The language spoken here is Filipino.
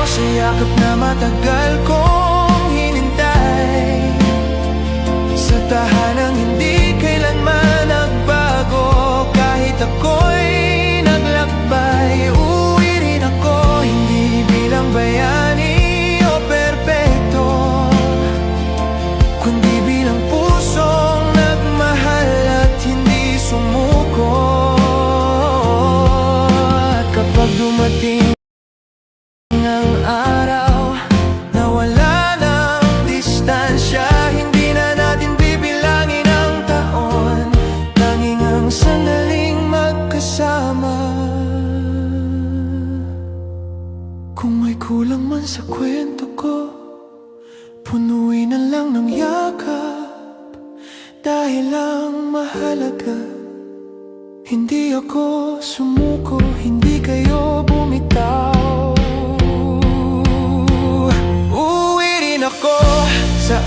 sa yakap na matagal kong hinintay, sa tahanang hindi kailanman nagbago. Kahit ako'y naglakbay, uuwi rin ako, hindi bilang bayani o perpekto, kundi bilang pusong nagmahal at hindi sumuko. At kapag dumating ang araw na wala ng distansya, hindi na natin bibilangin ang taon, tanging ang sandaling magkasama. Kung may kulang man sa kwento ko, punuin na lang ng yakap, dahil ang mahalaga, hindi ako sumuko, hindi kayo bumitaw. Uuwi rin ako sa